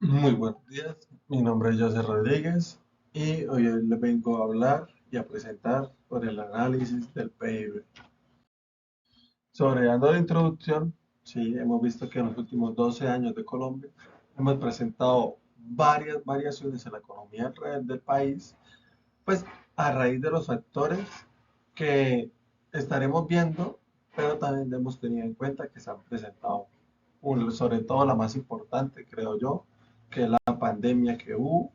Muy buenos días, mi nombre es José Rodríguez y hoy les vengo a hablar y a presentar sobre el análisis del PIB. Sobre dando la introducción, sí, hemos visto que en los últimos 12 años de Colombia hemos presentado varias variaciones en la economía real del país, pues a raíz de los factores que estaremos viendo, pero también hemos tenido en cuenta que se han presentado, sobre todo la más importante, creo yo, que es la pandemia que hubo.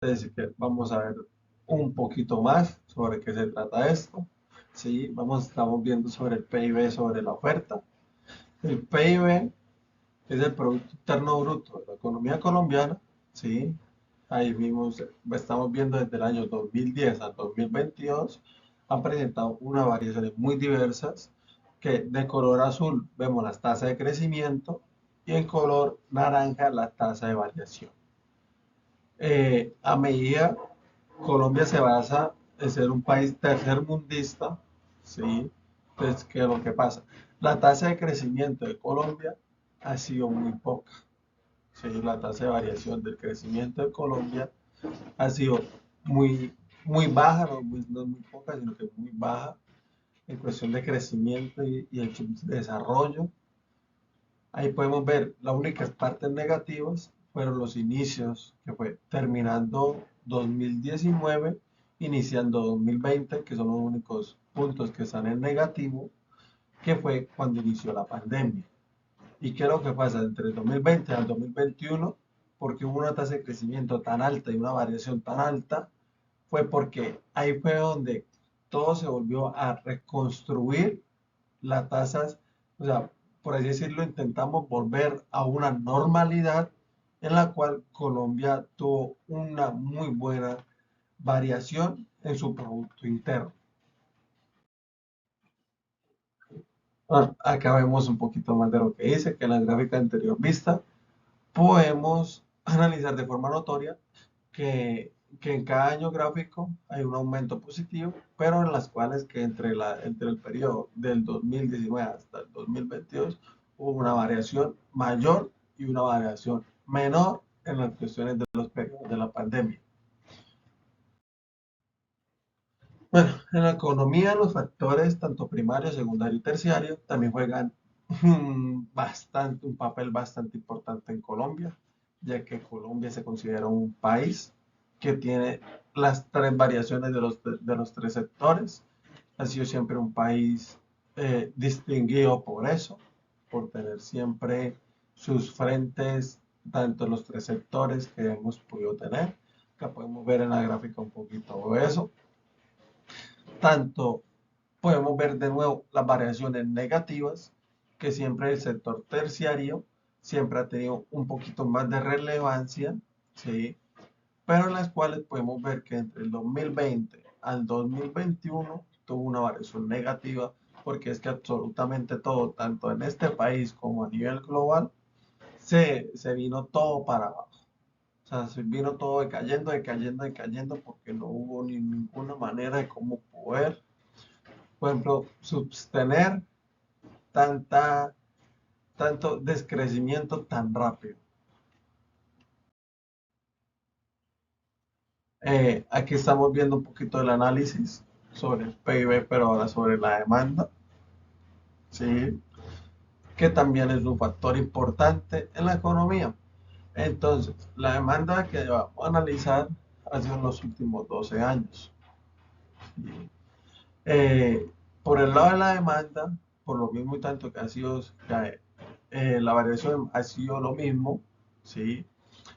Así que vamos a ver un poquito más sobre qué se trata esto. Sí, estamos viendo sobre el PIB, sobre la oferta. El PIB es el Producto Interno Bruto de la economía colombiana. Sí, ahí mismo estamos viendo desde el año 2010 al 2022. Han presentado unas variaciones muy diversas que de color azul vemos las tasas de crecimiento y en color naranja la tasa de variación. A medida Colombia se basa en ser un país tercermundista, ¿sí? Entonces, ¿qué es lo que pasa? La tasa de crecimiento de Colombia ha sido muy poca, ¿sí? La tasa de variación del crecimiento de Colombia ha sido muy baja, no es muy poca, sino que muy baja en cuestión de crecimiento y el desarrollo. Ahí podemos ver las únicas partes negativas fueron los inicios, que fue terminando 2019, iniciando 2020, que son los únicos puntos que están en negativo, que fue cuando inició la pandemia. ¿Y qué es lo que pasa entre el 2020 al 2021? Porque hubo una tasa de crecimiento tan alta y una variación tan alta, fue porque ahí fue donde todo se volvió a reconstruir las tasas, o sea, por así decirlo, intentamos volver a una normalidad en la cual Colombia tuvo una muy buena variación en su Producto Interno. Acá vemos un poquito más de lo que dice, que en la gráfica anterior vista podemos analizar de forma notoria que en cada año gráfico hay un aumento positivo, pero en las cuales que entre el periodo del 2019 hasta el 2022 hubo una variación mayor y una variación menor en las cuestiones de los periodos de la pandemia. Bueno, en la economía los factores tanto primario, secundario y terciario también juegan un papel bastante importante en Colombia, ya que Colombia se considera un país que tiene las tres variaciones de los tres sectores. Ha sido siempre un país distinguido por eso, por tener siempre sus frentes, tanto en los tres sectores que hemos podido tener. Acá podemos ver en la gráfica un poquito de eso. Tanto podemos ver de nuevo las variaciones negativas, que siempre el sector terciario siempre ha tenido un poquito más de relevancia, ¿sí? Pero en las cuales podemos ver que entre el 2020 al 2021 tuvo una variación negativa, porque es que absolutamente todo, tanto en este país como a nivel global, se vino todo para abajo. O sea, se vino todo decayendo, decayendo, decayendo, porque no hubo ni ninguna manera de cómo poder, por ejemplo, sostener tanta, tanto descrecimiento tan rápido. Aquí estamos viendo un poquito el análisis sobre el PIB, pero ahora sobre la demanda, ¿sí? Que también es un factor importante en la economía. Entonces, la demanda que vamos a analizar ha sido en los últimos 12 años. ¿Sí? Por el lado de la demanda, por lo mismo y tanto que ha sido, la variación ha sido lo mismo, ¿sí?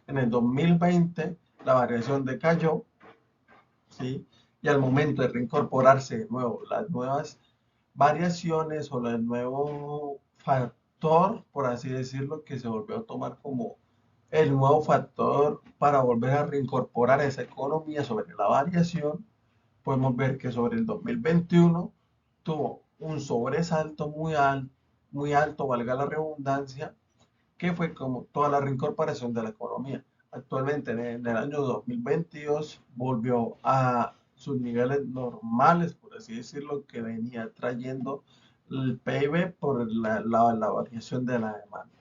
En el 2020 la variación decayó, ¿sí? Y al momento de reincorporarse de nuevo las nuevas variaciones o el nuevo factor, por así decirlo, que se volvió a tomar como el nuevo factor para volver a reincorporar esa economía sobre la variación, podemos ver que sobre el 2021 tuvo un sobresalto muy alto, valga la redundancia, que fue como toda la reincorporación de la economía. Actualmente en el año 2022 volvió a sus niveles normales, por así decirlo, que venía trayendo el PIB por la variación de la demanda.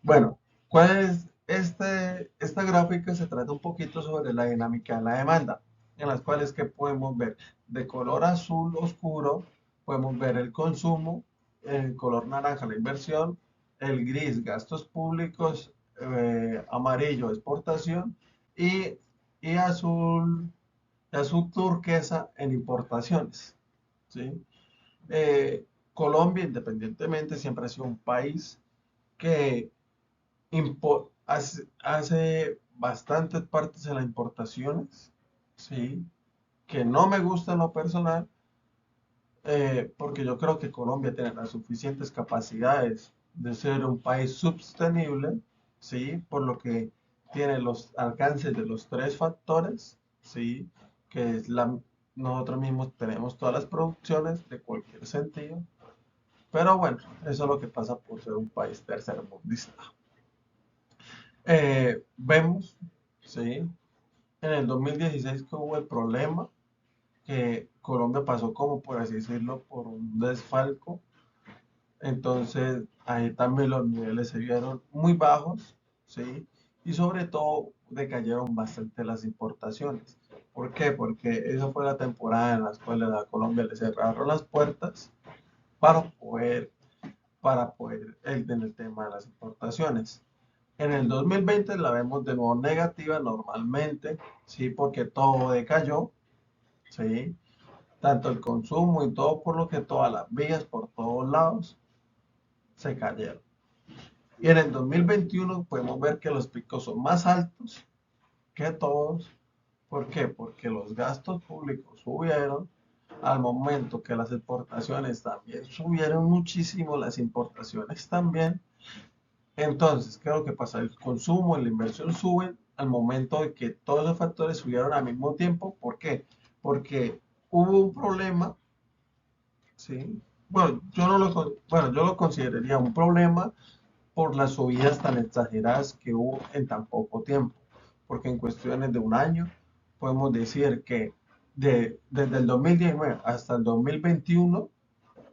Bueno, ¿cuál es esta gráfica? Se trata un poquito sobre la dinámica de la demanda, en las cuales que podemos ver de color azul oscuro, podemos ver el consumo, el color naranja la inversión, el gris gastos públicos, amarillo exportación y, y azul turquesa en importaciones, ¿sí? Colombia, independientemente, siempre ha sido un país que hace bastantes partes en las importaciones, ¿sí? Que no me gusta en lo personal, porque yo creo que Colombia tiene las suficientes capacidades de ser un país sostenible, ¿sí? Por lo que tiene los alcances de los tres factores, ¿sí? Que es nosotros mismos tenemos todas las producciones de cualquier sentido, pero bueno, eso es lo que pasa por ser un país tercermundista. Vemos, ¿sí? En el 2016 que hubo el problema, que Colombia pasó como, por así decirlo, por un desfalco. Entonces, ahí también los niveles se vieron muy bajos, ¿sí? Y sobre todo decayeron bastante las importaciones. ¿Por qué? Porque esa fue la temporada en la cual a Colombia le cerraron las puertas para poder en el tema de las importaciones. En el 2020 la vemos de nuevo negativa normalmente, ¿sí? Porque todo decayó, ¿sí? Tanto el consumo y todo, por lo que todas las vías por todos lados se cayeron. Y en el 2021 podemos ver que los picos son más altos que todos. ¿Por qué? Porque los gastos públicos subieron al momento que las exportaciones también subieron muchísimo, las importaciones también. Entonces, ¿qué es lo que pasa? El consumo y la inversión suben al momento de que todos los factores subieron al mismo tiempo. ¿Por qué? Porque hubo un problema, ¿sí? Bueno, yo lo consideraría un problema por las subidas tan exageradas que hubo en tan poco tiempo. Porque en cuestiones de un año podemos decir que desde el 2019 hasta el 2021,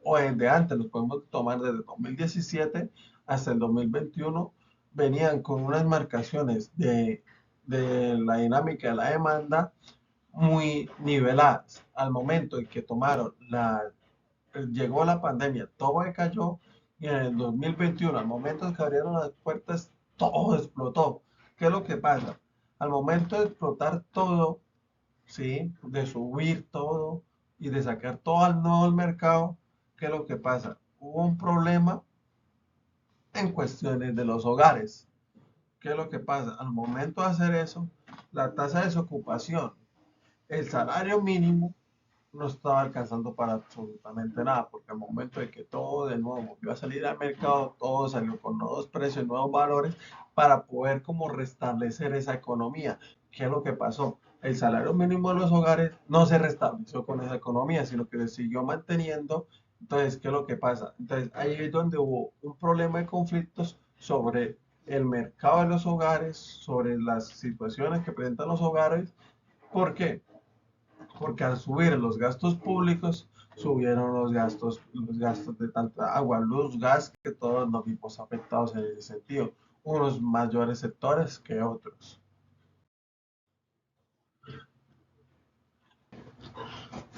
o desde antes, los podemos tomar desde 2017 hasta el 2021, venían con unas marcaciones de la dinámica de la demanda muy niveladas. Al momento en que llegó la pandemia, todo decayó y en el 2021, al momento en que abrieron las puertas, todo explotó. ¿Qué es lo que pasa? Al momento de explotar todo, ¿sí? De subir todo y de sacar todo al nuevo al mercado, ¿qué es lo que pasa? Hubo un problema en cuestiones de los hogares. ¿Qué es lo que pasa? Al momento de hacer eso, la tasa de desocupación, el salario mínimo no estaba alcanzando para absolutamente nada, porque al momento de que todo de nuevo volvió a salir al mercado, todo salió con nuevos precios, nuevos valores, para poder como restablecer esa economía. ¿Qué es lo que pasó? El salario mínimo de los hogares no se restableció con esa economía, sino que se siguió manteniendo. Entonces, ¿qué es lo que pasa? Entonces, ahí es donde hubo un problema de conflictos sobre el mercado de los hogares, sobre las situaciones que presentan los hogares. ¿Por qué? Porque al subir los gastos públicos, subieron los gastos de tanta agua, luz, gas, que todos nos vimos afectados en ese sentido, unos mayores sectores que otros.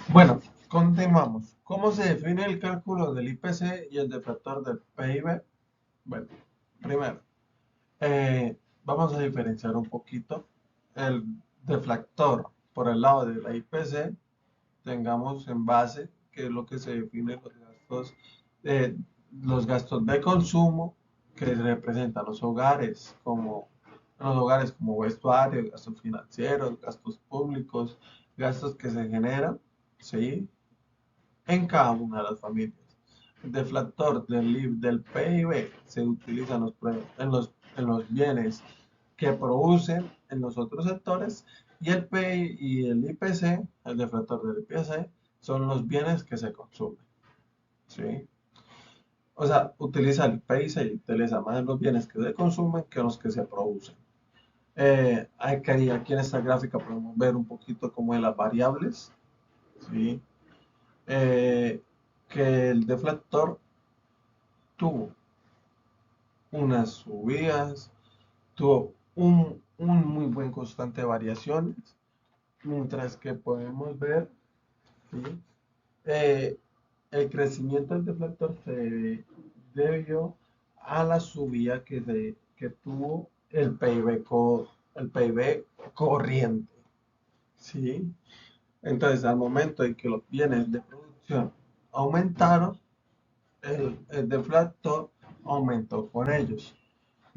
Bueno, continuamos. ¿Cómo se define el cálculo del IPC y el deflactor del PIB? Bueno, primero, vamos a diferenciar un poquito el deflactor por el lado de la IPC. Tengamos en base que es lo que se define eh, los gastos de consumo que representan los hogares como vestuario, gastos financieros, gastos públicos, gastos que se generan, ¿sí? En cada una de las familias. El deflactor del PIB se utiliza en los bienes que producen en los otros sectores y el PI y el IPC, el deflactor del IPC, son los bienes que se consumen. ¿Sí? O sea, utiliza el PI y se utiliza más en los bienes que se consumen que en los que se producen. Aquí en esta gráfica podemos ver un poquito como de las variables, ¿sí? Eh, que el deflactor tuvo unas subidas, tuvo un muy buen constante de variaciones, mientras que podemos ver, ¿sí? Eh, el crecimiento del deflector se debió a la subida que tuvo el PIB corriente, ¿sí? Entonces, al momento en que los bienes de producción aumentaron, el deflactor aumentó con ellos.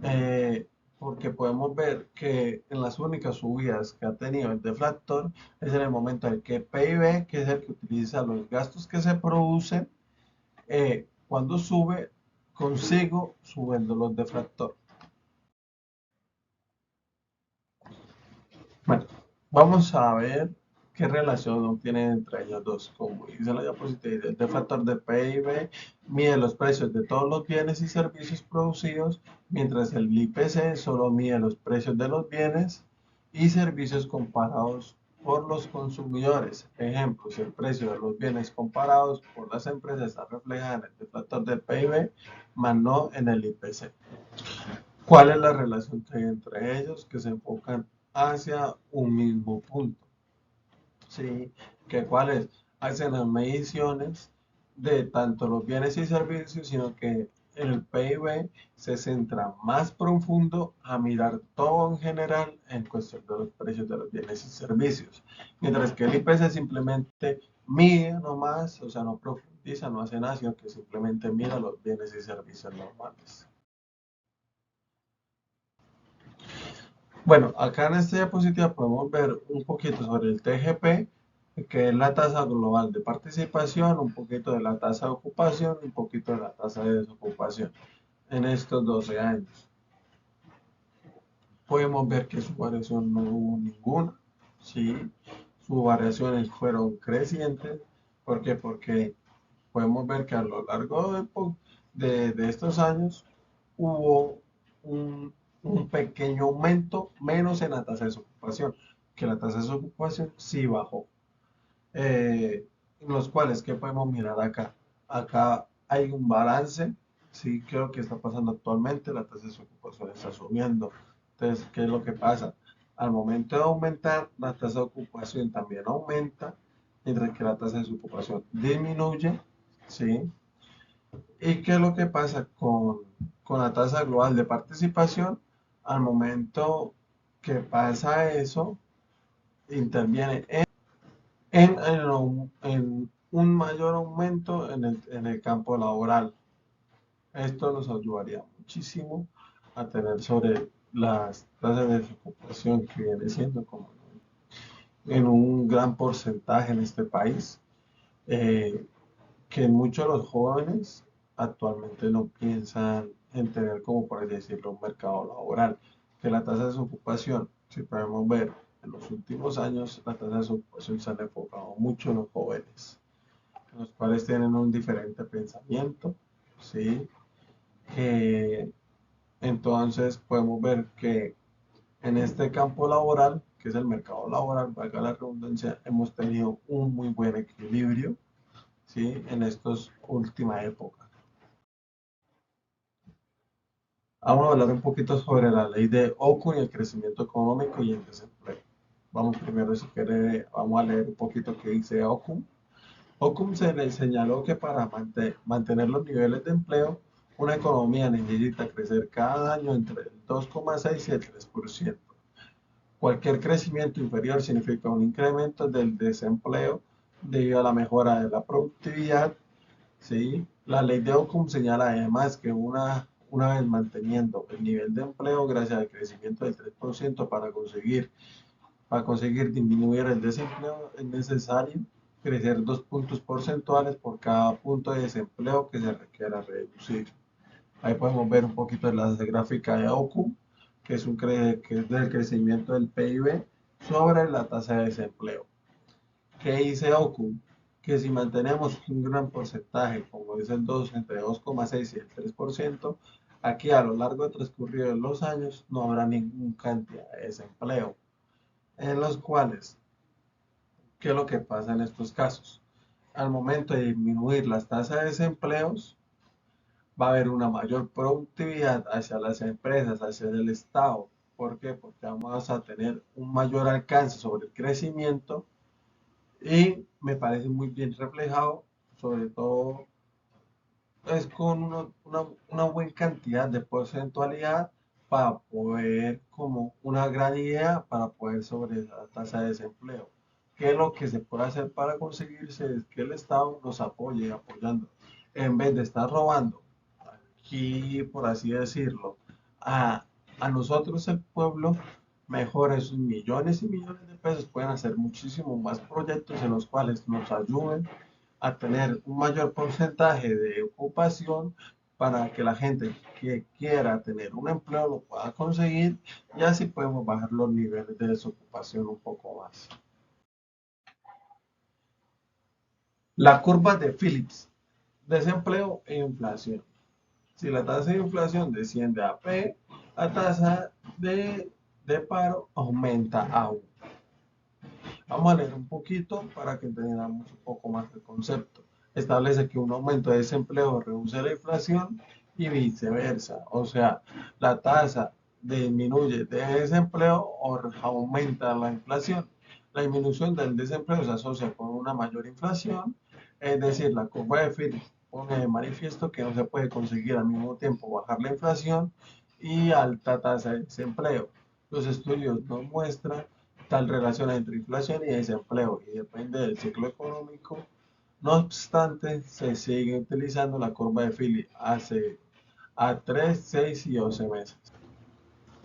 Eh, Porque podemos ver que en las únicas subidas que ha tenido el deflactor es en el momento en que PIB, que es el que utiliza los gastos que se producen, cuando sube, consigo subiendo los deflactor. Bueno, vamos a ver qué relación tienen entre ellos dos. Como dice la diapositiva, el deflactor de PIB mide los precios de todos los bienes y servicios producidos, mientras el IPC solo mide los precios de los bienes y servicios comparados por los consumidores. Ejemplos, el precio de los bienes comparados por las empresas está reflejado en el deflactor del PIB, más no en el IPC. ¿Cuál es la relación que hay entre ellos? Que se enfocan hacia un mismo punto. ¿Sí? ¿Que cuál es? Hacen las mediciones de tanto los bienes y servicios, sino que el PIB se centra más profundo a mirar todo en general en cuestión de los precios de los bienes y servicios. Mientras que el IPC simplemente mide nomás, o sea, no profundiza, no hace nada, sino que simplemente mira los bienes y servicios normales. Bueno, acá en esta diapositiva podemos ver un poquito sobre el TGP, que es la tasa global de participación, un poquito de la tasa de ocupación, un poquito de la tasa de desocupación en estos 12 años. Podemos ver que su variación no hubo ninguna, ¿sí? Sus variaciones fueron crecientes. ¿Por qué? Porque podemos ver que a lo largo de estos años hubo un pequeño aumento, menos en la tasa de desocupación, que la tasa de desocupación sí bajó. En los cuales, ¿qué podemos mirar acá? Acá hay un balance, sí, creo que está pasando actualmente, la tasa de desocupación está subiendo. Entonces, ¿qué es lo que pasa? Al momento de aumentar, la tasa de ocupación también aumenta, mientras que la tasa de desocupación disminuye, ¿sí? ¿Y qué es lo que pasa con la tasa global de participación? Al momento que pasa eso, interviene en un mayor aumento en el campo laboral. Esto nos ayudaría muchísimo a tener sobre las tasas de desocupación que viene siendo como en un gran porcentaje en este país. Eh, que muchos de los jóvenes actualmente no piensan en tener, como por así decirlo, un mercado laboral, que la tasa de desocupación, si podemos ver, en los últimos años la tasa de desocupación se ha enfocado mucho en los jóvenes, los cuales tienen un diferente pensamiento, ¿sí? Que entonces podemos ver que en este campo laboral, que es el mercado laboral, valga la redundancia, hemos tenido un muy buen equilibrio, ¿sí? En estas últimas épocas. Vamos a hablar un poquito sobre la ley de Ockham y el crecimiento económico y el desempleo. Vamos primero, si quiere, vamos a leer un poquito qué dice Ockham. Ockham se le señaló que para mantener los niveles de empleo, una economía necesita crecer cada año entre el 2,6 y el 3%. Cualquier crecimiento inferior significa un incremento del desempleo debido a la mejora de la productividad. ¿Sí? La ley de Ockham señala además que una vez manteniendo el nivel de empleo gracias al crecimiento del 3% para conseguir disminuir el desempleo, es necesario crecer 2 puntos porcentuales por cada punto de desempleo que se requiera reducir. Ahí podemos ver un poquito de la gráfica de Ockham, que es del crecimiento del PIB sobre la tasa de desempleo. ¿Qué dice Ockham? Que si mantenemos un gran porcentaje, como es el 2, entre 2,6 y el 3%, aquí a lo largo de transcurrido de los años no habrá ninguna cantidad de desempleo, en los cuales, ¿qué es lo que pasa en estos casos? Al momento de disminuir las tasas de desempleos, va a haber una mayor productividad hacia las empresas, hacia el Estado. ¿Por qué? Porque vamos a tener un mayor alcance sobre el crecimiento y me parece muy bien reflejado, sobre todo es con una buena cantidad de porcentualidad para poder, como una gran idea, para poder sobre esa tasa de desempleo. ¿Qué es lo que se puede hacer para conseguirse? Es que el Estado nos apoye apoyando, en vez de estar robando, aquí por así decirlo, a, a nosotros el pueblo, mejor esos millones y millones de pesos pueden hacer muchísimos más proyectos en los cuales nos ayuden a tener un mayor porcentaje de ocupación para que la gente que quiera tener un empleo lo pueda conseguir y así podemos bajar los niveles de desocupación un poco más. La curva de Phillips, desempleo e inflación. Si la tasa de inflación desciende a P, la tasa de paro aumenta a U. Vamos a leer un poquito para que entendamos un poco más el concepto. Establece que un aumento de desempleo reduce la inflación y viceversa. O sea, la tasa disminuye de desempleo o aumenta la inflación. La disminución del desempleo se asocia con una mayor inflación, es decir, la curva de Phillips pone de manifiesto que no se puede conseguir al mismo tiempo bajar la inflación y alta tasa de desempleo. Los estudios nos muestran tal relación entre inflación y desempleo y depende del ciclo económico. No obstante, se sigue utilizando la curva de Phillips hace a 3, 6 y 12 meses.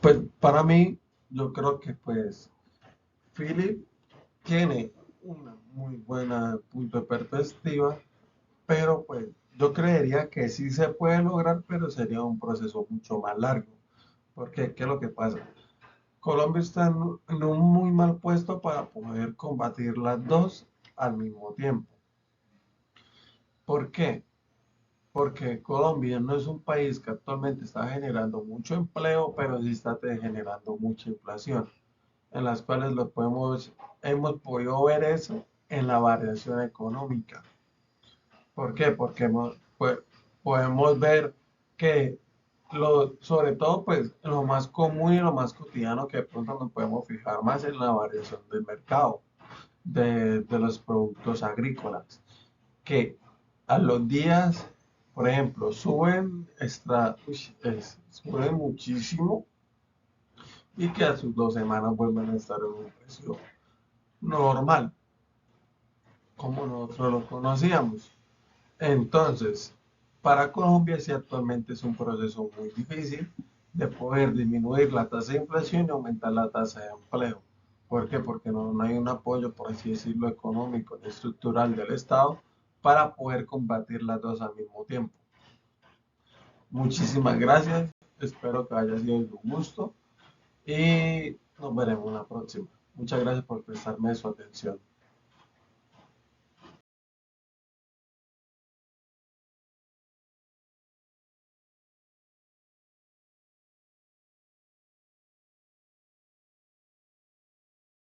Pues para mí, yo creo que pues Phillips tiene una muy buena punto de perspectiva, pero pues yo creería que sí se puede lograr, pero sería un proceso mucho más largo. Porque, ¿qué es lo que pasa? Colombia está en un muy mal puesto para poder combatir las dos al mismo tiempo. ¿Por qué? Porque Colombia no es un país que actualmente está generando mucho empleo, pero sí está generando mucha inflación, en las cuales hemos podido ver eso en la variación económica. ¿Por qué? Porque podemos ver que sobre todo, pues, lo más común y lo más cotidiano que de pronto nos podemos fijar más en la variación del mercado de los productos agrícolas, que a los días, por ejemplo, suben muchísimo y que a sus 2 semanas vuelven a estar en un precio normal, como nosotros lo conocíamos. Entonces, para Colombia sí actualmente es un proceso muy difícil de poder disminuir la tasa de inflación y aumentar la tasa de empleo. ¿Por qué? Porque no hay un apoyo, por así decirlo, económico y estructural del Estado para poder combatir las dos al mismo tiempo. Muchísimas gracias, espero que haya sido de tu gusto y nos veremos en la próxima. Muchas gracias por prestarme su atención.